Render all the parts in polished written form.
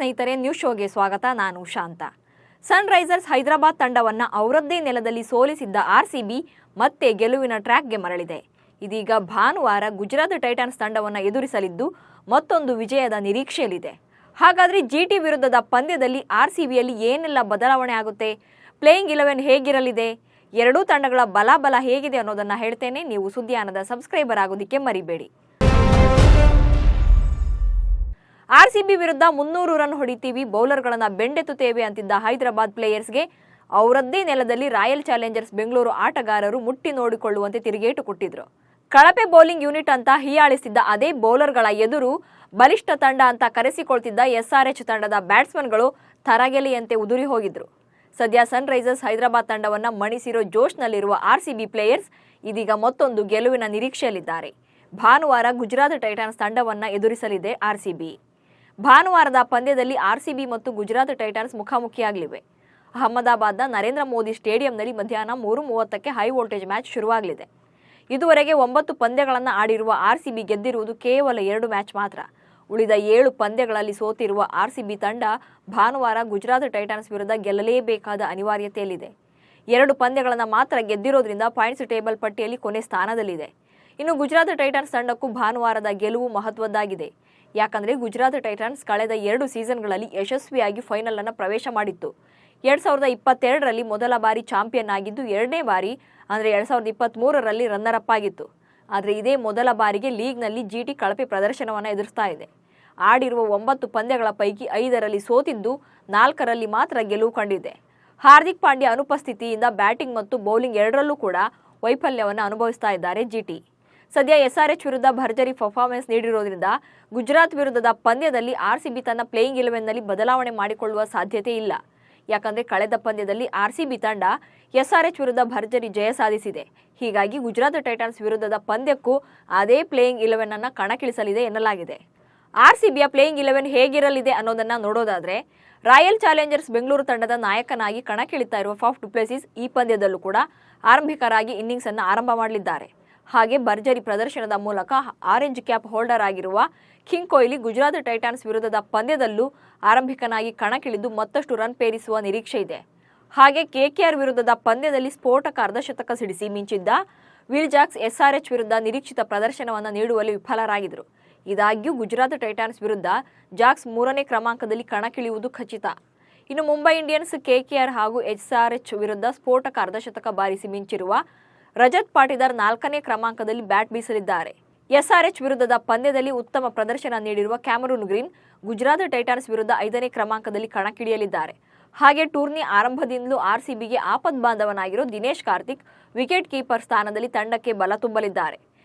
ಸ್ನೇಹಿತರೆ, ನ್ಯೂಸ್ ಶೋಗೆ ಸ್ವಾಗತ. ನಾನು ಶಾಂತ. ಸನ್ ರೈಸರ್ಸ್ ಹೈದರಾಬಾದ್ ತಂಡವನ್ನು ಅವರದ್ದೇ ನೆಲದಲ್ಲಿ ಸೋಲಿಸಿದ್ದ ಆರ್ಸಿಬಿ ಮತ್ತೆ ಗೆಲುವಿನ ಟ್ರ್ಯಾಕ್ಗೆ ಮರಳಿದೆ. ಇದೀಗ ಭಾನುವಾರ ಗುಜರಾತ್ ಟೈಟನ್ಸ್ ತಂಡವನ್ನು ಎದುರಿಸಲಿದ್ದು ಮತ್ತೊಂದು ವಿಜಯದ ನಿರೀಕ್ಷೆಯಲ್ಲಿದೆ. ಹಾಗಾದರೆ ಜಿಟಿ ವಿರುದ್ಧದ ಪಂದ್ಯದಲ್ಲಿ ಆರ್ಸಿಬಿಯಲ್ಲಿ ಏನೆಲ್ಲ ಬದಲಾವಣೆ ಆಗುತ್ತೆ, ಪ್ಲೇಯಿಂಗ್ 11 ಹೇಗಿರಲಿದೆ, ಎರಡೂ ತಂಡಗಳ ಬಲ ಹೇಗಿದೆ ಅನ್ನೋದನ್ನು ಹೇಳ್ತೇನೆ. ನೀವು ಸುದ್ದಿಯಾನದ ಸಬ್ಸ್ಕ್ರೈಬರ್ ಆಗೋದಕ್ಕೆ ಮರಿಬೇಡಿ. ಆರ್ಸಿಬಿ ವಿರುದ್ಧ 300 ರನ್ ಹೊಡಿತೀವಿ, ಬೌಲರ್ಗಳನ್ನು ಬೆಂಡೆತ್ತುತ್ತೇವೆ ಅಂತಿದ್ದ ಹೈದರಾಬಾದ್ ಪ್ಲೇಯರ್ಸ್ಗೆ ಅವರದ್ದೇ ನೆಲದಲ್ಲಿ ರಾಯಲ್ ಚಾಲೆಂಜರ್ಸ್ ಬೆಂಗಳೂರು ಆಟಗಾರರು ಮುಟ್ಟಿ ನೋಡಿಕೊಳ್ಳುವಂತೆ ತಿರುಗೇಟು ಕೊಟ್ಟಿದ್ರು. ಕಳಪೆ ಬೌಲಿಂಗ್ ಯೂನಿಟ್ ಅಂತ ಹೀಯಾಳಿಸಿದ್ದ ಅದೇ ಬೌಲರ್ಗಳ ಎದುರು ಬಲಿಷ್ಠ ತಂಡ ಅಂತ ಕರೆಸಿಕೊಳ್ತಿದ್ದ SRH ತಂಡದ ಬ್ಯಾಟ್ಸ್ಮನ್ಗಳು ತರಗೆಲೆಯಂತೆ ಉದುರಿ ಹೋಗಿದ್ರು. ಸದ್ಯ ಸನ್ ರೈಸರ್ಸ್ ಹೈದರಾಬಾದ್ ತಂಡವನ್ನು ಮಣಿಸಿರೋ ಜೋಶ್ನಲ್ಲಿರುವ ಆರ್ಸಿಬಿ ಪ್ಲೇಯರ್ಸ್ ಇದೀಗ ಮತ್ತೊಂದು ಗೆಲುವಿನ ನಿರೀಕ್ಷೆಯಲ್ಲಿದ್ದಾರೆ. ಭಾನುವಾರ ಗುಜರಾತ್ ಟೈಟನ್ಸ್ ತಂಡವನ್ನು ಎದುರಿಸಲಿದೆ ಆರ್ಸಿಬಿ. ಭಾನುವಾರದ ಪಂದ್ಯದಲ್ಲಿ ಆರ್ಸಿಬಿ ಮತ್ತು ಗುಜರಾತ್ ಟೈಟನ್ಸ್ ಮುಖಾಮುಖಿಯಾಗಲಿವೆ. ಅಹಮದಾಬಾದ್ನ ನರೇಂದ್ರ ಮೋದಿ ಸ್ಟೇಡಿಯಂನಲ್ಲಿ ಮಧ್ಯಾಹ್ನ 3:30ಕ್ಕೆ ಹೈ ವೋಲ್ಟೇಜ್ ಮ್ಯಾಚ್ ಶುರುವಾಗಲಿದೆ. ಇದುವರೆಗೆ 9 ಪಂದ್ಯಗಳನ್ನು ಆಡಿರುವ ಆರ್ಸಿಬಿ ಗೆದ್ದಿರುವುದು ಕೇವಲ 2 ಮ್ಯಾಚ್ ಮಾತ್ರ. ಉಳಿದ 7 ಪಂದ್ಯಗಳಲ್ಲಿ ಸೋತಿರುವ ಆರ್ಸಿಬಿ ತಂಡ ಭಾನುವಾರ ಗುಜರಾತ್ ಟೈಟನ್ಸ್ ವಿರುದ್ಧ ಗೆಲ್ಲಲೇಬೇಕಾದ ಅನಿವಾರ್ಯತೆಯಲ್ಲಿದೆ. 2 ಪಂದ್ಯಗಳನ್ನು ಮಾತ್ರ ಗೆದ್ದಿರೋದ್ರಿಂದ ಪಾಯಿಂಟ್ಸ್ ಟೇಬಲ್ ಪಟ್ಟಿಯಲ್ಲಿ ಕೊನೆ ಸ್ಥಾನದಲ್ಲಿದೆ. ಇನ್ನು ಗುಜರಾತ್ ಟೈಟನ್ಸ್ ತಂಡಕ್ಕೂ ಭಾನುವಾರದ ಗೆಲುವು ಮಹತ್ವದ್ದಾಗಿದೆ. ಯಾಕಂದರೆ ಗುಜರಾತ್ ಟೈಟನ್ಸ್ ಕಳೆದ 2 ಸೀಸನ್ಗಳಲ್ಲಿ ಯಶಸ್ವಿಯಾಗಿ ಫೈನಲ್ ಅನ್ನು ಪ್ರವೇಶ ಮಾಡಿತ್ತು. 2022ರಲ್ಲಿ ಮೊದಲ ಬಾರಿ ಚಾಂಪಿಯನ್ ಆಗಿದ್ದು, 2ನೇ ಬಾರಿ ಅಂದರೆ 2023ರಲ್ಲಿ ರನ್ನರ್ ಅಪ್ ಆಗಿತ್ತು. ಆದರೆ ಇದೇ ಮೊದಲ ಬಾರಿಗೆ ಲೀಗ್ನಲ್ಲಿ ಜಿಟಿ ಕಳಪೆ ಪ್ರದರ್ಶನವನ್ನು ಎದುರಿಸ್ತಾ ಇದೆ. ಆಡಿರುವ 9 ಪಂದ್ಯಗಳ ಪೈಕಿ 5ರಲ್ಲಿ ಸೋತಿದ್ದು, 4ರಲ್ಲಿ ಮಾತ್ರ ಗೆಲುವು ಕಂಡಿದೆ. ಹಾರ್ದಿಕ್ ಪಾಂಡ್ಯ ಅನುಪಸ್ಥಿತಿಯಿಂದ ಬ್ಯಾಟಿಂಗ್ ಮತ್ತು ಬೌಲಿಂಗ್ ಎರಡರಲ್ಲೂ ಕೂಡ ವೈಫಲ್ಯವನ್ನು ಅನುಭವಿಸ್ತಾ ಇದ್ದಾರೆ ಜಿಟಿ. ಸದ್ಯ SRH ವಿರುದ್ಧ ಭರ್ಜರಿ ಪರ್ಫಾರ್ಮೆನ್ಸ್ ನೀಡಿರೋದ್ರಿಂದ ಗುಜರಾತ್ ವಿರುದ್ಧದ ಪಂದ್ಯದಲ್ಲಿ ಆರ್ಸಿಬಿ ತನ್ನ ಪ್ಲೇಯಿಂಗ್ 11ನಲ್ಲಿ ಬದಲಾವಣೆ ಮಾಡಿಕೊಳ್ಳುವ ಸಾಧ್ಯತೆ ಇಲ್ಲ. ಯಾಕಂದರೆ ಕಳೆದ ಪಂದ್ಯದಲ್ಲಿ ಆರ್ಸಿಬಿ ತಂಡ SRH ವಿರುದ್ಧ ಭರ್ಜರಿ ಜಯ ಸಾಧಿಸಿದೆ. ಹೀಗಾಗಿ ಗುಜರಾತ್ ಟೈಟನ್ಸ್ ವಿರುದ್ಧದ ಪಂದ್ಯಕ್ಕೂ ಅದೇ ಪ್ಲೇಯಿಂಗ್ 11 ಅನ್ನು ಕಣಕ್ಕಿಳಿಸಲಿದೆ ಎನ್ನಲಾಗಿದೆ. ಆರ್ಸಿಬಿಯ ಪ್ಲೇಯಿಂಗ್ 11 ಹೇಗಿರಲಿದೆ ಅನ್ನೋದನ್ನ ನೋಡೋದಾದ್ರೆ, ರಾಯಲ್ ಚಾಲೆಂಜರ್ಸ್ ಬೆಂಗಳೂರು ತಂಡದ ನಾಯಕನಾಗಿ ಕಣಕ್ಕಿಳಿತಾ ಇರುವ ಫಾಫ್ ಡು ಪ್ಲೆಸಿಸ್ ಈ ಪಂದ್ಯದಲ್ಲೂ ಕೂಡ ಆರಂಭಿಕರಾಗಿ ಇನ್ನಿಂಗ್ಸ್ ಅನ್ನು ಆರಂಭ ಮಾಡಲಿದ್ದಾರೆ. ಹಾಗೆ ಭರ್ಜರಿ ಪ್ರದರ್ಶನದ ಮೂಲಕ ಆರೆಂಜ್ ಕ್ಯಾಪ್ ಹೋಲ್ಡರ್ ಆಗಿರುವ ಕಿಂಗ್ ಕೊಹ್ಲಿ ಗುಜರಾತ್ ಟೈಟನ್ಸ್ ವಿರುದ್ಧದ ಪಂದ್ಯದಲ್ಲೂ ಆರಂಭಿಕನಾಗಿ ಕಣಕ್ಕಿಳಿದು ಮತ್ತಷ್ಟು ರನ್ ಪೇರಿಸುವ ನಿರೀಕ್ಷೆ ಇದೆ. ಹಾಗೆ KKR ವಿರುದ್ಧದ ಪಂದ್ಯದಲ್ಲಿ ಸ್ಫೋಟಕ ಅರ್ಧಶತಕ ಸಿಡಿಸಿ ಮಿಂಚಿದ್ದ ವಿಲ್ ಜಾಕ್ಸ್ SRH ವಿರುದ್ಧ ನಿರೀಕ್ಷಿತ ಪ್ರದರ್ಶನವನ್ನು ನೀಡುವಲ್ಲಿ ವಿಫಲರಾಗಿದ್ದರು. ಇದಾಗ್ಯೂ ಗುಜರಾತ್ ಟೈಟನ್ಸ್ ವಿರುದ್ಧ ಜಾಕ್ಸ್ 3ನೇ ಕ್ರಮಾಂಕದಲ್ಲಿ ಕಣಕ್ಕಿಳಿಯುವುದು ಖಚಿತ. ಇನ್ನು ಮುಂಬೈ ಇಂಡಿಯನ್ಸ್, KKR ಹಾಗೂ SRH ವಿರುದ್ಧ ಸ್ಫೋಟಕ ಅರ್ಧಶತಕ ಬಾರಿಸಿ ಮಿಂಚಿರುವ ರಜತ್ ಪಾಟಿದಾರ್ 4ನೇ ಕ್ರಮಾಂಕದಲ್ಲಿ ಬ್ಯಾಟ್ ಬೀಸಲಿದ್ದಾರೆ. SRH ವಿರುದ್ಧದ ಪಂದ್ಯದಲ್ಲಿ ಉತ್ತಮ ಪ್ರದರ್ಶನ ನೀಡಿರುವ ಕ್ಯಾಮರೂನ್ ಗ್ರೀನ್ ಗುಜರಾತ್ ಟೈಟನ್ಸ್ ವಿರುದ್ಧ 5ನೇ ಕ್ರಮಾಂಕದಲ್ಲಿ ಕಣಕ್ಕಿಳಿಯಲಿದ್ದಾರೆ. ಹಾಗೆ ಟೂರ್ನಿ ಆರಂಭದಿಂದಲೂ ಆರ್ಸಿಬಿಗೆ ಆಪದ್ ಬಾಂಧವನಾಗಿರೋ ದಿನೇಶ್ ಕಾರ್ತಿಕ್ ವಿಕೆಟ್ ಕೀಪರ್ ಸ್ಥಾನದಲ್ಲಿ ತಂಡಕ್ಕೆ ಬಲ ತುಂಬಲಿದ್ದಾರೆ.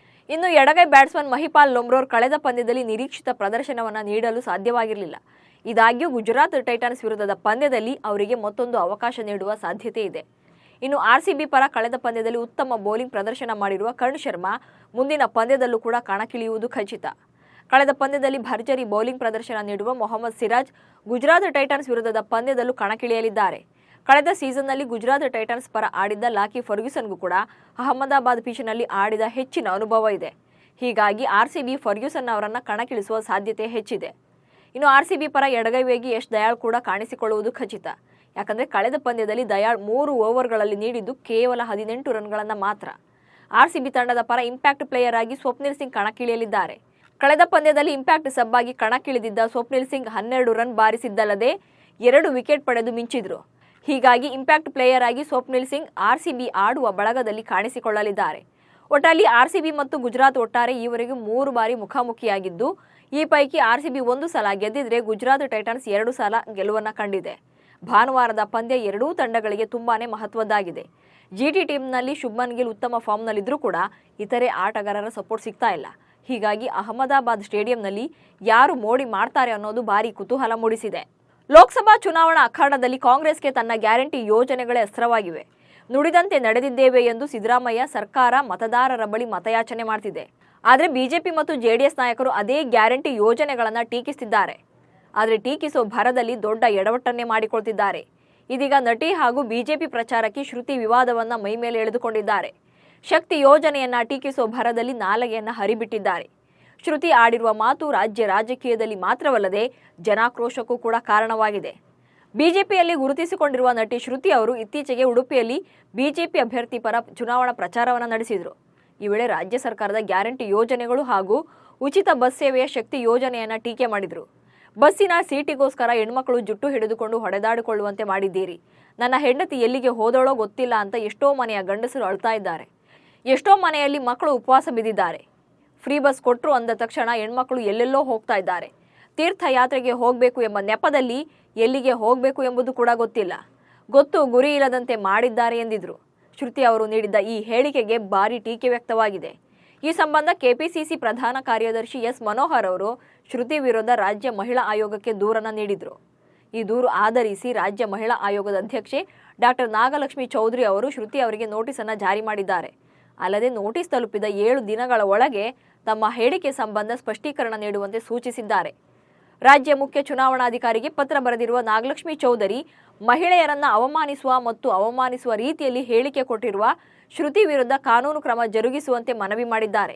ಇನ್ನು ಎಡಗೈ ಬ್ಯಾಟ್ಸ್ಮನ್ ಮಹಿಪಾಲ್ ಲೊಮ್ರೋರ್ ಕಳೆದ ಪಂದ್ಯದಲ್ಲಿ ನಿರೀಕ್ಷಿತ ಪ್ರದರ್ಶನವನ್ನು ನೀಡಲು ಸಾಧ್ಯವಾಗಿರಲಿಲ್ಲ. ಇದಾಗ್ಯೂ ಗುಜರಾತ್ ಟೈಟನ್ಸ್ ವಿರುದ್ಧದ ಪಂದ್ಯದಲ್ಲಿ ಅವರಿಗೆ ಮತ್ತೊಂದು ಅವಕಾಶ ನೀಡುವ ಸಾಧ್ಯತೆ ಇದೆ. ಇನ್ನು ಆರ್ಸಿಬಿ ಪರ ಕಳೆದ ಪಂದ್ಯದಲ್ಲಿ ಉತ್ತಮ ಬೌಲಿಂಗ್ ಪ್ರದರ್ಶನ ಮಾಡಿರುವ ಕರಣ್ ಶರ್ಮಾ ಮುಂದಿನ ಪಂದ್ಯದಲ್ಲೂ ಕೂಡ ಕಣಕ್ಕಿಳಿಯುವುದು ಖಚಿತ. ಕಳೆದ ಪಂದ್ಯದಲ್ಲಿ ಭರ್ಜರಿ ಬೌಲಿಂಗ್ ಪ್ರದರ್ಶನ ನೀಡುವ ಮೊಹಮ್ಮದ್ ಸಿರಾಜ್ ಗುಜರಾತ್ ಟೈಟನ್ಸ್ ವಿರುದ್ಧದ ಪಂದ್ಯದಲ್ಲೂ ಕಣಕ್ಕಿಳಿಯಲಿದ್ದಾರೆ. ಕಳೆದ ಸೀಸನ್ನಲ್ಲಿ ಗುಜರಾತ್ ಟೈಟನ್ಸ್ ಪರ ಆಡಿದ್ದ ಲಾಕಿ ಫರ್ಗ್ಯೂಸನ್ಗೂ ಕೂಡ ಅಹಮದಾಬಾದ್ ಪಿಚ್ನಲ್ಲಿ ಆಡಿದ ಹೆಚ್ಚಿನ ಅನುಭವ ಇದೆ. ಹೀಗಾಗಿ ಆರ್ಸಿಬಿ ಫರ್ಗ್ಯೂಸನ್ ಅವರನ್ನು ಕಣಕ್ಕಿಳಿಸುವ ಸಾಧ್ಯತೆ ಹೆಚ್ಚಿದೆ. ಇನ್ನು ಆರ್ಸಿಬಿ ಪರ ಎಡಗೈ ವೇಗಿ ಯಶ್ ದಯಾಳ್ ಕೂಡ ಕಾಣಿಸಿಕೊಳ್ಳುವುದು ಖಚಿತ. ಯಾಕಂದರೆ ಕಳೆದ ಪಂದ್ಯದಲ್ಲಿ ದಯಾಳ್ 3 ಓವರ್ಗಳಲ್ಲಿ ನೀಡಿದ್ದು ಕೇವಲ 18 ರನ್ಗಳನ್ನು ಮಾತ್ರ. ಆರ್ಸಿಬಿ ತಂಡದ ಪರ ಇಂಪ್ಯಾಕ್ಟ್ ಪ್ಲೇಯರ್ ಆಗಿ ಸ್ವಪ್ನಿಲ್ ಸಿಂಗ್ ಕಣಕ್ಕಿಳಿಯಲಿದ್ದಾರೆ. ಕಳೆದ ಪಂದ್ಯದಲ್ಲಿ ಇಂಪ್ಯಾಕ್ಟ್ ಸಬ್ ಆಗಿ ಕಣಕ್ಕಿಳಿದಿದ್ದ ಸ್ವಪ್ನಿಲ್ ಸಿಂಗ್ 12 ರನ್ ಬಾರಿಸಿದ್ದಲ್ಲದೆ 2 ವಿಕೆಟ್ ಪಡೆದು ಮಿಂಚಿದ್ರು. ಹೀಗಾಗಿ ಇಂಪ್ಯಾಕ್ಟ್ ಪ್ಲೇಯರ್ ಆಗಿ ಸ್ವಪ್ನಿಲ್ ಸಿಂಗ್ ಆರ್ಸಿಬಿ ಆಡುವ ಬಳಗದಲ್ಲಿ ಕಾಣಿಸಿಕೊಳ್ಳಲಿದ್ದಾರೆ. ಒಟ್ಟಲ್ಲಿ ಆರ್ಸಿಬಿ ಮತ್ತು ಗುಜರಾತ್ ಒಟ್ಟಾರೆ ಈವರೆಗೂ 3 ಬಾರಿ ಮುಖಾಮುಖಿಯಾಗಿದ್ದು, ಈ ಪೈಕಿ ಆರ್ಸಿಬಿ 1 ಸಲ ಗೆದ್ದಿದ್ರೆ ಗುಜರಾತ್ ಟೈಟನ್ಸ್ 2 ಸಲ ಗೆಲುವನ್ನು ಕಂಡಿದೆ. ಭಾನುವಾರದ ಪಂದ್ಯ ಎರಡೂ ತಂಡಗಳಿಗೆ ತುಂಬಾನೇ ಮಹತ್ವದ್ದಾಗಿದೆ. ಜಿಟಿ ಟೀಮ್ನಲ್ಲಿ ಶುಭ್ಮನ್ ಗಿಲ್ ಉತ್ತಮ ಫಾರ್ಮ್ನಲ್ಲಿದ್ದರೂ ಕೂಡ ಇತರೆ ಆಟಗಾರರ ಸಪೋರ್ಟ್ ಸಿಗ್ತಾ ಇಲ್ಲ. ಹೀಗಾಗಿ ಅಹಮದಾಬಾದ್ ಸ್ಟೇಡಿಯಂನಲ್ಲಿ ಯಾರು ಮೋಡಿ ಮಾಡ್ತಾರೆ ಅನ್ನೋದು ಭಾರಿ ಕುತೂಹಲ ಮೂಡಿಸಿದೆ. ಲೋಕಸಭಾ ಚುನಾವಣಾ ಅಖಾಡದಲ್ಲಿ ಕಾಂಗ್ರೆಸ್ಗೆ ತನ್ನ ಗ್ಯಾರಂಟಿ ಯೋಜನೆಗಳೇ ಅಸ್ತ್ರವಾಗಿವೆ. ನುಡಿದಂತೆ ನಡೆದಿದ್ದೇವೆ ಎಂದು ಸಿದ್ದರಾಮಯ್ಯ ಸರ್ಕಾರ ಮತದಾರರ ಬಳಿ ಮತಯಾಚನೆ ಮಾಡ್ತಿದೆ. ಆದರೆ ಬಿಜೆಪಿ ಮತ್ತು JDS ನಾಯಕರು ಅದೇ ಗ್ಯಾರಂಟಿ ಯೋಜನೆಗಳನ್ನು ಟೀಕಿಸುತ್ತಿದ್ದಾರೆ. ಆದರೆ ಟೀಕಿಸೋ ಭರದಲ್ಲಿ ದೊಡ್ಡ ಎಡವಟ್ಟನ್ನೇ ಮಾಡಿಕೊಳ್ತಿದ್ದಾರೆ. ಇದೀಗ ನಟಿ ಹಾಗೂ ಬಿಜೆಪಿ ಪ್ರಚಾರಕ್ಕೆ ಶ್ರುತಿ ವಿವಾದವನ್ನ ಮೈಮೇಲೆ ಎಳೆದುಕೊಂಡಿದ್ದಾರೆ. ಶಕ್ತಿ ಯೋಜನೆಯನ್ನ ಟೀಕಿಸೋ ಭರದಲ್ಲಿ ನಾಲಗೆಯನ್ನ ಹರಿಬಿಟ್ಟಿದ್ದಾರೆ. ಶ್ರುತಿ ಆಡಿರುವ ಮಾತು ರಾಜ್ಯ ರಾಜಕೀಯದಲ್ಲಿ ಮಾತ್ರವಲ್ಲದೆ ಜನಾಕ್ರೋಶಕ್ಕೂ ಕೂಡ ಕಾರಣವಾಗಿದೆ. ಬಿಜೆಪಿಯಲ್ಲಿ ಗುರುತಿಸಿಕೊಂಡಿರುವ ನಟಿ ಶ್ರುತಿ ಅವರು ಇತ್ತೀಚೆಗೆ ಉಡುಪಿಯಲ್ಲಿ ಬಿಜೆಪಿ ಅಭ್ಯರ್ಥಿ ಪರ ಚುನಾವಣಾ ಪ್ರಚಾರವನ್ನು ನಡೆಸಿದರು. ಈ ವೇಳೆ ರಾಜ್ಯ ಸರ್ಕಾರದ ಗ್ಯಾರಂಟಿ ಯೋಜನೆಗಳು ಹಾಗೂ ಉಚಿತ ಬಸ್ ಸೇವೆಯ ಶಕ್ತಿ ಯೋಜನೆಯನ್ನ ಟೀಕೆ ಮಾಡಿದರು. ಬಸ್ಸಿನ ಸೀಟಿಗೋಸ್ಕರ ಹೆಣ್ಮಕ್ಳು ಜುಟ್ಟು ಹಿಡಿದುಕೊಂಡು ಹೊಡೆದಾಡಿಕೊಳ್ಳುವಂತೆ ಮಾಡಿದ್ದೀರಿ. ನನ್ನ ಹೆಂಡತಿ ಎಲ್ಲಿಗೆ ಹೋದಳೋ ಗೊತ್ತಿಲ್ಲ ಅಂತ ಎಷ್ಟೋ ಮನೆಯ ಗಂಡಸರು ಅಳ್ತಾ ಇದ್ದಾರೆ. ಎಷ್ಟೋ ಮನೆಯಲ್ಲಿ ಮಕ್ಕಳು ಉಪವಾಸ ಬಿದ್ದಿದ್ದಾರೆ. ಫ್ರೀ ಬಸ್ ಕೊಟ್ಟರು ಅಂದ ತಕ್ಷಣ ಹೆಣ್ಮಕ್ಳು ಎಲ್ಲೆಲ್ಲೋ ಹೋಗ್ತಾ ಇದ್ದಾರೆ. ತೀರ್ಥಯಾತ್ರೆಗೆ ಹೋಗಬೇಕು ಎಂಬ ನೆಪದಲ್ಲಿ ಎಲ್ಲಿಗೆ ಹೋಗಬೇಕು ಎಂಬುದು ಕೂಡ ಗೊತ್ತಿಲ್ಲ. ಗೊತ್ತು ಗುರಿ ಇಲ್ಲದಂತೆ ಮಾಡಿದ್ದಾರೆ ಎಂದಿದ್ರು. ಶ್ರುತಿ ಅವರು ನೀಡಿದ್ದ ಈ ಹೇಳಿಕೆಗೆ ಭಾರಿ ಟೀಕೆ ವ್ಯಕ್ತವಾಗಿದೆ. ಈ ಸಂಬಂಧ ಕೆಪಿಸಿಸಿ ಪ್ರಧಾನ ಕಾರ್ಯದರ್ಶಿ ಎಸ್ ಮನೋಹರ್ ಅವರು ಶ್ರುತಿ ವಿರುದ್ಧ ರಾಜ್ಯ ಮಹಿಳಾ ಆಯೋಗಕ್ಕೆ ದೂರನ್ನು ನೀಡಿದರು. ಈ ದೂರು ಆಧರಿಸಿ ರಾಜ್ಯ ಮಹಿಳಾ ಆಯೋಗದ ಅಧ್ಯಕ್ಷೆ ಡಾಕ್ಟರ್ ನಾಗಲಕ್ಷ್ಮಿ ಚೌಧರಿ ಅವರು ಶ್ರುತಿ ಅವರಿಗೆ ನೋಟಿಸ್ ಅನ್ನು ಜಾರಿ ಮಾಡಿದ್ದಾರೆ. ಅಲ್ಲದೆ ನೋಟಿಸ್ ತಲುಪಿದ 7 ದಿನಗಳ ಒಳಗೆ ತಮ್ಮ ಹೇಳಿಕೆ ಸಂಬಂಧ ಸ್ಪಷ್ಟೀಕರಣ ನೀಡುವಂತೆ ಸೂಚಿಸಿದ್ದಾರೆ. ರಾಜ್ಯ ಮುಖ್ಯ ಚುನಾವಣಾಧಿಕಾರಿಗೆ ಪತ್ರ ಬರೆದಿರುವ ನಾಗಲಕ್ಷ್ಮಿ ಚೌಧರಿ ಮಹಿಳೆಯರನ್ನ ಅವಮಾನಿಸುವ ರೀತಿಯಲ್ಲಿ ಹೇಳಿಕೆ ಕೊಟ್ಟಿರುವ ಶ್ರುತಿ ವಿರುದ್ಧ ಕಾನೂನು ಕ್ರಮ ಜರುಗಿಸುವಂತೆ ಮನವಿ ಮಾಡಿದ್ದಾರೆ.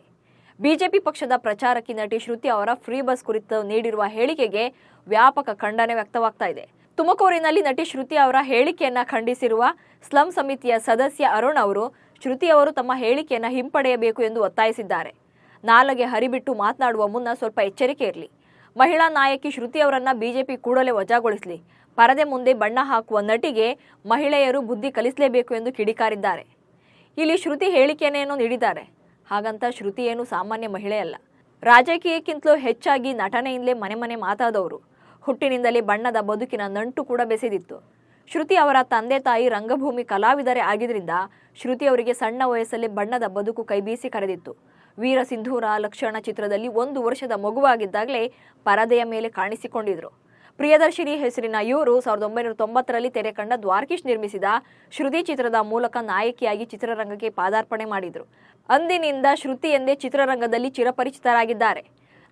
ಬಿಜೆಪಿ ಪಕ್ಷದ ಪ್ರಚಾರಕಿ ನಟಿ ಶ್ರುತಿ ಅವರ ಫ್ರೀ ಬಸ್ ಕುರಿತು ನೀಡಿರುವ ಹೇಳಿಕೆಗೆ ವ್ಯಾಪಕ ಖಂಡನೆ ವ್ಯಕ್ತವಾಗ್ತಾ ಇದೆ. ತುಮಕೂರಿನಲ್ಲಿ ನಟಿ ಶ್ರುತಿ ಅವರ ಹೇಳಿಕೆಯನ್ನ ಖಂಡಿಸಿರುವ ಸ್ಲಂ ಸಮಿತಿಯ ಸದಸ್ಯ ಅರುಣ್ ಅವರು ಶ್ರುತಿ ಅವರು ತಮ್ಮ ಹೇಳಿಕೆಯನ್ನ ಹಿಂಪಡೆಯಬೇಕು ಎಂದು ಒತ್ತಾಯಿಸಿದ್ದಾರೆ. ನಾಲಿಗೆ ಹರಿಬಿಟ್ಟು ಮಾತನಾಡುವ ಮುನ್ನ ಸ್ವಲ್ಪ ಎಚ್ಚರಿಕೆ ಇರಲಿ. ಮಹಿಳಾ ನಾಯಕಿ ಶ್ರುತಿ ಅವರನ್ನ ಬಿಜೆಪಿ ಕೂಡಲೇ ವಜಾಗೊಳಿಸಲಿ. ಪರದೆ ಮುಂದೆ ಬಣ್ಣ ಹಾಕುವ ನಟಿಗೆ ಮಹಿಳೆಯರು ಬುದ್ಧಿ ಕಲಿಸಲೇಬೇಕು ಎಂದು ಕಿಡಿಕಾರಿದ್ದಾರೆ. ಇಲ್ಲಿ ಶ್ರುತಿ ಹೇಳಿಕೆಯನ್ನೇನೋ ನೀಡಿದ್ದಾರೆ. ಹಾಗಂತ ಶ್ರುತಿ ಏನು ಸಾಮಾನ್ಯ ಮಹಿಳೆಯಲ್ಲ. ರಾಜಕೀಯಕ್ಕಿಂತಲೂ ಹೆಚ್ಚಾಗಿ ನಟನೆಯಿಂದಲೇ ಮನೆ ಮಾತಾದವರು. ಹುಟ್ಟಿನಿಂದಲೇ ಬಣ್ಣದ ಬದುಕಿನ ನಂಟು ಕೂಡ ಬೆಸೆದಿತ್ತು. ಶ್ರುತಿ ಅವರ ತಂದೆ ತಾಯಿ ರಂಗಭೂಮಿ ಕಲಾವಿದರೇ ಆಗಿದ್ದರಿಂದ ಶ್ರುತಿ ಅವರಿಗೆ ಸಣ್ಣ ವಯಸ್ಸಲ್ಲೇ ಬಣ್ಣದ ಬದುಕು ಕೈಬೀಸಿ ಕರೆದಿತ್ತು. ವೀರ ಸಿಂಧೂರ ಲಕ್ಷಣ ಚಿತ್ರದಲ್ಲಿ 1 ವರ್ಷದ ಮಗುವಾಗಿದ್ದಾಗಲೇ ಪರದೆಯ ಮೇಲೆ ಕಾಣಿಸಿಕೊಂಡಿದ್ರು. ಪ್ರಿಯದರ್ಶಿನಿ ಹೆಸರಿನ ಇವರು 1990ರಲ್ಲಿ ತೆರೆ ಕಂಡ ದ್ವಾರಕೀಶ್ ನಿರ್ಮಿಸಿದ ಶ್ರುತಿ ಚಿತ್ರದ ಮೂಲಕ ನಾಯಕಿಯಾಗಿ ಚಿತ್ರರಂಗಕ್ಕೆ ಪಾದಾರ್ಪಣೆ ಮಾಡಿದರು. ಅಂದಿನಿಂದ ಶ್ರುತಿ ಎಂದೇ ಚಿತ್ರರಂಗದಲ್ಲಿ ಚಿರಪರಿಚಿತರಾಗಿದ್ದಾರೆ.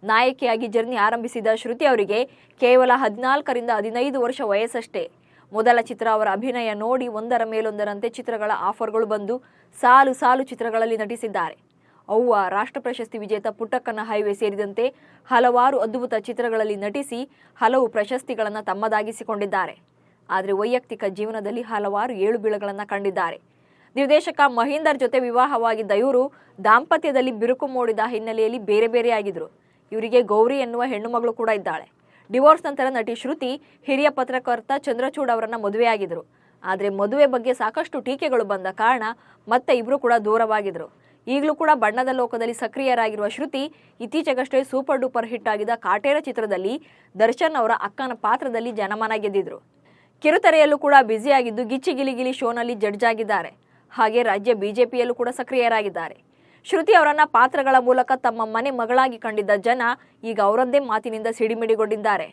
ನಾಯಕಿಯಾಗಿ ಜರ್ನಿ ಆರಂಭಿಸಿದ ಶ್ರುತಿ ಅವರಿಗೆ ಕೇವಲ 14ರಿಂದ 15 ವರ್ಷ ವಯಸ್ಸಷ್ಟೇ. ಮೊದಲ ಚಿತ್ರ ಅವರ ಅಭಿನಯ ನೋಡಿ ಒಂದರ ಮೇಲೊಂದರಂತೆ ಚಿತ್ರಗಳ ಆಫರ್ಗಳು ಬಂದು ಸಾಲು ಚಿತ್ರಗಳಲ್ಲಿ ನಟಿಸಿದ್ದಾರೆ. ಅವ್ವ, ರಾಷ್ಟ್ರ ಪ್ರಶಸ್ತಿ ವಿಜೇತ ಪುಟ್ಟಕ್ಕನ ಹೈವೇ ಸೇರಿದಂತೆ ಹಲವಾರು ಅದ್ಭುತ ಚಿತ್ರಗಳಲ್ಲಿ ನಟಿಸಿ ಹಲವು ಪ್ರಶಸ್ತಿಗಳನ್ನು ತಮ್ಮದಾಗಿಸಿಕೊಂಡಿದ್ದಾರೆ. ಆದರೆ ವೈಯಕ್ತಿಕ ಜೀವನದಲ್ಲಿ ಹಲವಾರು ಏಳುಬೀಳುಗಳನ್ನು ಕಂಡಿದ್ದಾರೆ. ನಿರ್ದೇಶಕ ಮಹೀಂದರ್ ಜೊತೆ ವಿವಾಹವಾಗಿದ್ದ ಇವರು ದಾಂಪತ್ಯದಲ್ಲಿ ಬಿರುಕು ಮೂಡಿದ ಹಿನ್ನೆಲೆಯಲ್ಲಿ ಬೇರೆಯಾಗಿದ್ರು. ಇವರಿಗೆ ಗೌರಿ ಎನ್ನುವ ಹೆಣ್ಣು ಮಗಳು ಕೂಡ ಇದ್ದಾಳೆ. ಡಿವೋರ್ಸ್ ನಂತರ ನಟಿ ಶ್ರುತಿ ಹಿರಿಯ ಪತ್ರಕರ್ತ ಚಂದ್ರಚೂಡ್ ಅವರನ್ನ ಮದುವೆಯಾಗಿದ್ರು. ಆದರೆ ಮದುವೆ ಬಗ್ಗೆ ಸಾಕಷ್ಟು ಟೀಕೆಗಳು ಬಂದ ಕಾರಣ ಮತ್ತೆ ಇಬ್ರು ಕೂಡ ದೂರವಾಗಿದ್ರು. ಈಗಲೂ ಕೂಡ ಬಣ್ಣದ ಲೋಕದಲ್ಲಿ ಸಕ್ರಿಯರಾಗಿರುವ ಶ್ರುತಿ ಇತ್ತೀಚೆಗಷ್ಟೇ ಸೂಪರ್ ಡೂಪರ್ ಹಿಟ್ ಆಗಿದ್ದ ಕಾಟೇರ ಚಿತ್ರದಲ್ಲಿ ದರ್ಶನ್ ಅವರ ಅಕ್ಕನ ಪಾತ್ರದಲ್ಲಿ ಜನಮನ ಗೆದ್ದಿದ್ರು. ಕಿರುತೆರೆಯಲ್ಲೂ ಕೂಡ ಬ್ಯುಸಿಯಾಗಿದ್ದು ಗಿಚ್ಚಿ ಗಿಲಿ ಶೋನಲ್ಲಿ ಜಡ್ಜ್ ಆಗಿದ್ದಾರೆ. ಹಾಗೆ ರಾಜ್ಯ ಬಿಜೆಪಿಯಲ್ಲೂ ಕೂಡ ಸಕ್ರಿಯರಾಗಿದ್ದಾರೆ. ಶ್ರುತಿ ಅವರನ್ನ ಪಾತ್ರಗಳ ಮೂಲಕ ತಮ್ಮ ಮನೆ ಮಗಳಾಗಿ ಕಂಡಿದ್ದ ಜನ ಈಗ ಅವರದ್ದೇ ಮಾತಿನಿಂದ ಸಿಡಿಮಿಡಿಗೊಂಡಿದ್ದಾರೆ.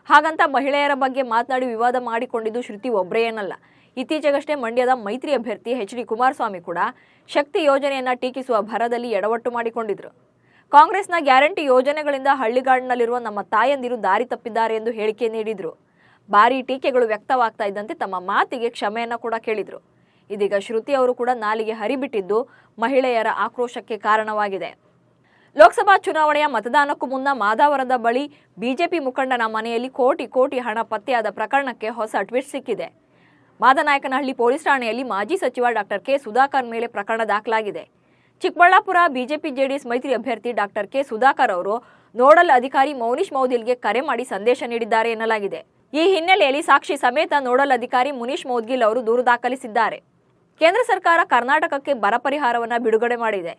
ಹಾಗಂತ ಮಹಿಳೆಯರ ಬಗ್ಗೆ ಮಾತನಾಡಿ ವಿವಾದ ಮಾಡಿಕೊಂಡಿದ್ದು ಶ್ರುತಿ ಒಬ್ಬರೇ ಏನಲ್ಲ. ಇತ್ತೀಚೆಗಷ್ಟೇ ಮಂಡ್ಯದ ಮೈತ್ರಿ ಅಭ್ಯರ್ಥಿ ಎಚ್.ಡಿ. ಕುಮಾರಸ್ವಾಮಿ ಕೂಡ ಶಕ್ತಿ ಯೋಜನೆಯನ್ನ ಟೀಕಿಸುವ ಭರದಲ್ಲಿ ಎಡವಟ್ಟು ಮಾಡಿಕೊಂಡಿದ್ರು. ಕಾಂಗ್ರೆಸ್ನ ಗ್ಯಾರಂಟಿ ಯೋಜನೆಗಳಿಂದ ಹಳ್ಳಿಗಾಡಿನಲ್ಲಿರುವ ನಮ್ಮ ತಾಯಂದಿರು ದಾರಿ ತಪ್ಪಿದ್ದಾರೆ ಎಂದು ಹೇಳಿಕೆ ನೀಡಿದ್ರು. ಭಾರೀ ಟೀಕೆಗಳು ವ್ಯಕ್ತವಾಗ್ತಾ ಇದ್ದಂತೆ ತಮ್ಮ ಮಾತಿಗೆ ಕ್ಷಮೆಯನ್ನ ಕೂಡ ಕೇಳಿದ್ರು. ಇದೀಗ ಶ್ರುತಿ ಅವರು ಕೂಡ ನಾಲಿಗೆ ಹರಿಬಿಟ್ಟಿದ್ದು ಮಹಿಳೆಯರ ಆಕ್ರೋಶಕ್ಕೆ ಕಾರಣವಾಗಿದೆ. ಲೋಕಸಭಾ ಚುನಾವಣೆಯ ಮತದಾನಕ್ಕೂ ಮುನ್ನ ಮಾದಾವರದ ಬಳಿ ಬಿಜೆಪಿ ಮುಖಂಡನ ಮನೆಯಲ್ಲಿ ಕೋಟಿ ಹಣ ಪತ್ತೆಯಾದ ಪ್ರಕರಣಕ್ಕೆ ಹೊಸ ಟ್ವಿಸ್ಟ್ ಸಿಕ್ಕಿದೆ. ಮಾದನಾಯಕನಹಳ್ಳಿ ಪೊಲೀಸ್ ಠಾಣೆಯಲ್ಲಿ ಮಾಜಿ ಸಚಿವ ಡಾಕ್ಟರ್ ಕೆ ಸುಧಾಕರ್ ಮೇಲೆ ಪ್ರಕರಣ ದಾಖಲಾಗಿದೆ. ಚಿಕ್ಕಬಳ್ಳಾಪುರ ಬಿಜೆಪಿ ಜೆಡಿಎಸ್ ಮೈತ್ರಿ ಅಭ್ಯರ್ಥಿ ಡಾಕ್ಟರ್ ಕೆ ಸುಧಾಕರ್ ಅವರು ನೋಡಲ್ ಅಧಿಕಾರಿ ಮೌನೀಶ್ ಮೌದ್ಗಿಲ್ಗೆ ಕರೆ ಮಾಡಿ ಸಂದೇಶ ನೀಡಿದ್ದಾರೆ ಎನ್ನಲಾಗಿದೆ. ಈ ಹಿನ್ನೆಲೆಯಲ್ಲಿ ಸಾಕ್ಷಿ ಸಮೇತ ನೋಡಲ್ ಅಧಿಕಾರಿ ಮುನೀಶ್ ಮೌದ್ಗಿಲ್ ಅವರು ದೂರು ದಾಖಲಿಸಿದ್ದಾರೆ. ಕೇಂದ್ರ ಸರ್ಕಾರ ಕರ್ನಾಟಕಕ್ಕೆ ಬರ ಪರಿಹಾರವನ್ನು ಬಿಡುಗಡೆ ಮಾಡಿದೆ.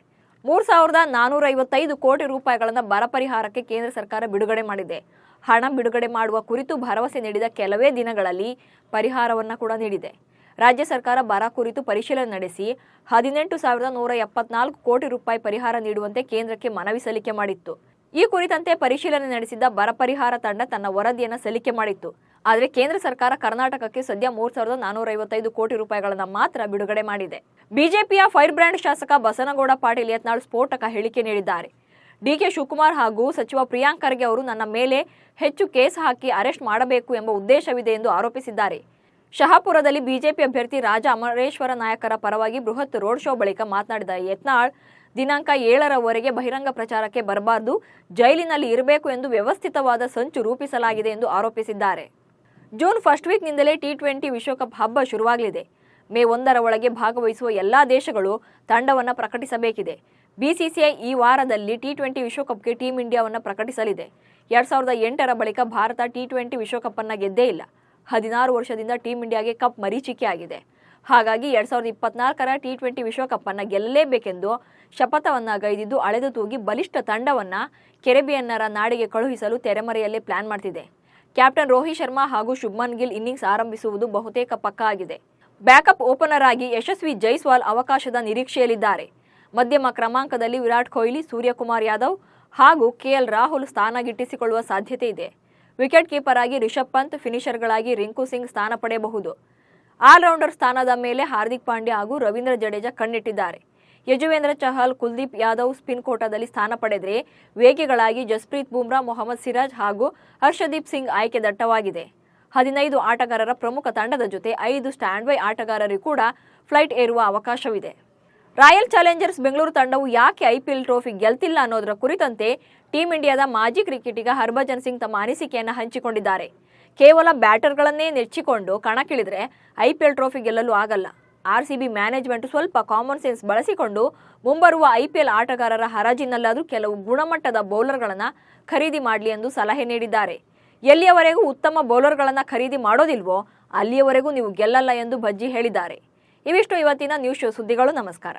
3,455 ಕೋಟಿ ರೂಪಾಯಿಗಳನ್ನು ಬರ ಪರಿಹಾರಕ್ಕೆ ಕೇಂದ್ರ ಸರ್ಕಾರ ಬಿಡುಗಡೆ ಮಾಡಿದೆ. ಹಣ ಬಿಡುಗಡೆ ಮಾಡುವ ಕುರಿತು ಭರವಸೆ ನೀಡಿದ ಕೆಲವೇ ದಿನಗಳಲ್ಲಿ ಪರಿಹಾರವನ್ನು ಕೂಡ ನೀಡಿದೆ. ರಾಜ್ಯ ಸರ್ಕಾರ ಬರ ಕುರಿತು ಪರಿಶೀಲನೆ ನಡೆಸಿ 18,174 ಕೋಟಿ ರೂಪಾಯಿ ಪರಿಹಾರ ನೀಡುವಂತೆ ಕೇಂದ್ರಕ್ಕೆ ಮನವಿ ಸಲ್ಲಿಕೆ ಮಾಡಿತ್ತು. ಈ ಕುರಿತಂತೆ ಪರಿಶೀಲನೆ ನಡೆಸಿದ ಬರ ಪರಿಹಾರ ತಂಡ ತನ್ನ ವರದಿಯನ್ನು ಸಲ್ಲಿಕೆ ಮಾಡಿತ್ತು. ಆದರೆ ಕೇಂದ್ರ ಸರ್ಕಾರ ಕರ್ನಾಟಕಕ್ಕೆ ಸದ್ಯ 3,455 ಕೋಟಿ ರೂಪಾಯಿಗಳನ್ನು ಮಾತ್ರ ಬಿಡುಗಡೆ ಮಾಡಿದೆ. ಬಿಜೆಪಿಯ ಫೈರ್ ಬ್ರ್ಯಾಂಡ್ ಶಾಸಕ ಬಸನಗೌಡ ಪಾಟೀಲ್ ಯತ್ನಾಳ್ ಸ್ಫೋಟಕ ಹೇಳಿಕೆ ನೀಡಿದ್ದಾರೆ. ಡಿಕೆ ಶಿವಕುಮಾರ್ ಹಾಗೂ ಸಚಿವ ಪ್ರಿಯಾಂಕ್ ಖರ್ಗೆ ಅವರು ನನ್ನ ಮೇಲೆ ಹೆಚ್ಚು ಕೇಸ್ ಹಾಕಿ ಅರೆಸ್ಟ್ ಮಾಡಬೇಕು ಎಂಬ ಉದ್ದೇಶವಿದೆ ಎಂದು ಆರೋಪಿಸಿದ್ದಾರೆ. ಶಹಾಪುರದಲ್ಲಿ ಬಿಜೆಪಿ ಅಭ್ಯರ್ಥಿ ರಾಜ ಅಮರೇಶ್ವರ ನಾಯಕರ ಪರವಾಗಿ ಬೃಹತ್ ರೋಡ್ ಶೋ ಬಳಿಕ ಮಾತನಾಡಿದ ಯತ್ನಾಳ್, ದಿನಾಂಕ 7ರವರೆಗೆ ಬಹಿರಂಗ ಪ್ರಚಾರಕ್ಕೆ ಬರಬಾರದು, ಜೈಲಿನಲ್ಲಿ ಇರಬೇಕು ಎಂದು ವ್ಯವಸ್ಥಿತವಾದ ಸಂಚು ರೂಪಿಸಲಾಗಿದೆ ಎಂದು ಆರೋಪಿಸಿದ್ದಾರೆ. ಜೂನ್ ಫಸ್ಟ್ ವೀಕ್ನಿಂದಲೇ ಟಿ20 ವಿಶ್ವಕಪ್ ಹಬ್ಬ ಶುರುವಾಗಲಿದೆ. ಮೇ 1ರ ಒಳಗೆ ಭಾಗವಹಿಸುವ ಎಲ್ಲಾ ದೇಶಗಳು ತಂಡವನ್ನು ಪ್ರಕಟಿಸಬೇಕಿದೆ. ಬಿಸಿಸಿಐ ಈ ವಾರದಲ್ಲಿ ಟಿ20 ವಿಶ್ವಕಪ್ಗೆ ಟೀಂ ಇಂಡಿಯಾವನ್ನು ಪ್ರಕಟಿಸಲಿದೆ. 2008ರ ಬಳಿಕ ಭಾರತ ಟಿ20 ವಿಶ್ವಕಪ್ ಅನ್ನು ಗೆದ್ದೇ ಇಲ್ಲ. 16 ವರ್ಷದಿಂದ ಟೀಂ ಇಂಡಿಯಾಗೆ ಕಪ್ ಮರೀಚಿಕೆಯಾಗಿದೆ. ಹಾಗಾಗಿ 2024ರ ಟಿ20 ವಿಶ್ವಕಪ್ ಅನ್ನು ಗೆಲ್ಲಲೇಬೇಕೆಂದು ಶಪಥವನ್ನ ಗೈದಿದ್ದು ಅಳೆದು ತೂಗಿ ಬಲಿಷ್ಠ ತಂಡವನ್ನ ಕೆರೆಬಿಯನ್ನರ ನಾಡಿಗೆ ಕಳುಹಿಸಲು ತೆರೆಮರೆಯಲ್ಲೇ ಪ್ಲಾನ್ ಮಾಡ್ತಿದೆ. ಕ್ಯಾಪ್ಟನ್ ರೋಹಿತ್ ಶರ್ಮಾ ಹಾಗೂ ಶುಭ್ಮನ್ ಗಿಲ್ ಇನ್ನಿಂಗ್ಸ್ ಆರಂಭಿಸುವುದು ಬಹುತೇಕ ಪಕ್ಕಾ ಆಗಿದೆ. ಬ್ಯಾಕಪ್ ಓಪನರ್ ಆಗಿ ಯಶಸ್ವಿ ಜೈಸ್ವಾಲ್ ಅವಕಾಶದ ನಿರೀಕ್ಷೆಯಲ್ಲಿದ್ದಾರೆ. ಮಧ್ಯಮ ಕ್ರಮಾಂಕದಲ್ಲಿ ವಿರಾಟ್ ಕೊಹ್ಲಿ, ಸೂರ್ಯಕುಮಾರ್ ಯಾದವ್ ಹಾಗೂ ಕೆಎಲ್ ರಾಹುಲ್ ಸ್ಥಾನ ಗಿಟ್ಟಿಸಿಕೊಳ್ಳುವ ಸಾಧ್ಯತೆ ಇದೆ. ವಿಕೆಟ್ ಕೀಪರ್ ಆಗಿ ರಿಷಬ್ ಪಂತ್, ಫಿನಿಷರ್ಗಳಾಗಿ ರಿಂಕು ಸಿಂಗ್ ಸ್ಥಾನ ಪಡೆಯಬಹುದು. ಆಲ್ರೌಂಡರ್ ಸ್ಥಾನದ ಮೇಲೆ ಹಾರ್ದಿಕ್ ಪಾಂಡ್ಯ ಹಾಗೂ ರವೀಂದ್ರ ಜಡೇಜಾ ಕಣ್ಣಿಟ್ಟಿದ್ದಾರೆ. ಯಜುವೇಂದ್ರ ಚಹಲ್, ಕುಲ್ದೀಪ್ ಯಾದವ್ ಸ್ಪಿನ್ ಕೋಟಾದಲ್ಲಿ ಸ್ಥಾನ ಪಡೆದರೆ ವೇಗಿಗಳಾಗಿ ಜಸ್ಪ್ರೀತ್ ಬುಮ್ರಾ, ಮೊಹಮ್ಮದ್ ಸಿರಾಜ್ ಹಾಗೂ ಹರ್ಷದೀಪ್ ಸಿಂಗ್ ಆಯ್ಕೆ ದಟ್ಟವಾಗಿದೆ. 15 ಆಟಗಾರರ ಪ್ರಮುಖ ತಂಡದ ಜೊತೆ 5 ಸ್ಟ್ಯಾಂಡ್ ಬೈ ಆಟಗಾರರಿಗೂ ಕೂಡ ಫ್ಲೈಟ್ ಏರುವ ಅವಕಾಶವಿದೆ. ರಾಯಲ್ ಚಾಲೆಂಜರ್ಸ್ ಬೆಂಗಳೂರು ತಂಡವು ಯಾಕೆ ಐಪಿಎಲ್ ಟ್ರೋಫಿ ಗೆಲ್ತಿಲ್ಲ ಅನ್ನೋದರ ಕುರಿತಂತೆ ಟೀಂ ಇಂಡಿಯಾದ ಮಾಜಿ ಕ್ರಿಕೆಟಿಗ ಹರ್ಭಜನ್ ಸಿಂಗ್ ತಮ್ಮ ಅನಿಸಿಕೆಯನ್ನು ಹಂಚಿಕೊಂಡಿದ್ದಾರೆ. ಕೇವಲ ಬ್ಯಾಟರ್ಗಳನ್ನೇ ನೆಚ್ಚಿಕೊಂಡು ಕಣಕ್ಕಿಳಿದ್ರೆ ಐಪಿಎಲ್ ಟ್ರೋಫಿ ಗೆಲ್ಲಲು ಆಗಲ್ಲ. ಆರ್ಸಿಬಿ ಮ್ಯಾನೇಜ್ಮೆಂಟ್ ಸ್ವಲ್ಪ ಕಾಮನ್ ಸೆನ್ಸ್ ಬಳಸಿಕೊಂಡು ಮುಂಬರುವ ಐಪಿಎಲ್ ಆಟಗಾರರ ಹರಾಜಿನಲ್ಲಾದರೂ ಕೆಲವು ಗುಣಮಟ್ಟದ ಬೌಲರ್ಗಳನ್ನು ಖರೀದಿ ಮಾಡಲಿ ಎಂದು ಸಲಹೆ ನೀಡಿದ್ದಾರೆ. ಎಲ್ಲಿಯವರೆಗೂ ಉತ್ತಮ ಬೌಲರ್ಗಳನ್ನು ಖರೀದಿ ಮಾಡೋದಿಲ್ವೋ ಅಲ್ಲಿಯವರೆಗೂ ನೀವು ಗೆಲ್ಲಲ್ಲ ಎಂದು ಭಜ್ಜಿ ಹೇಳಿದ್ದಾರೆ. ಇವಿಷ್ಟು ಇವತ್ತಿನ ನ್ಯೂಸ್ ಶೋ ಸುದ್ದಿಗಳು. ನಮಸ್ಕಾರ.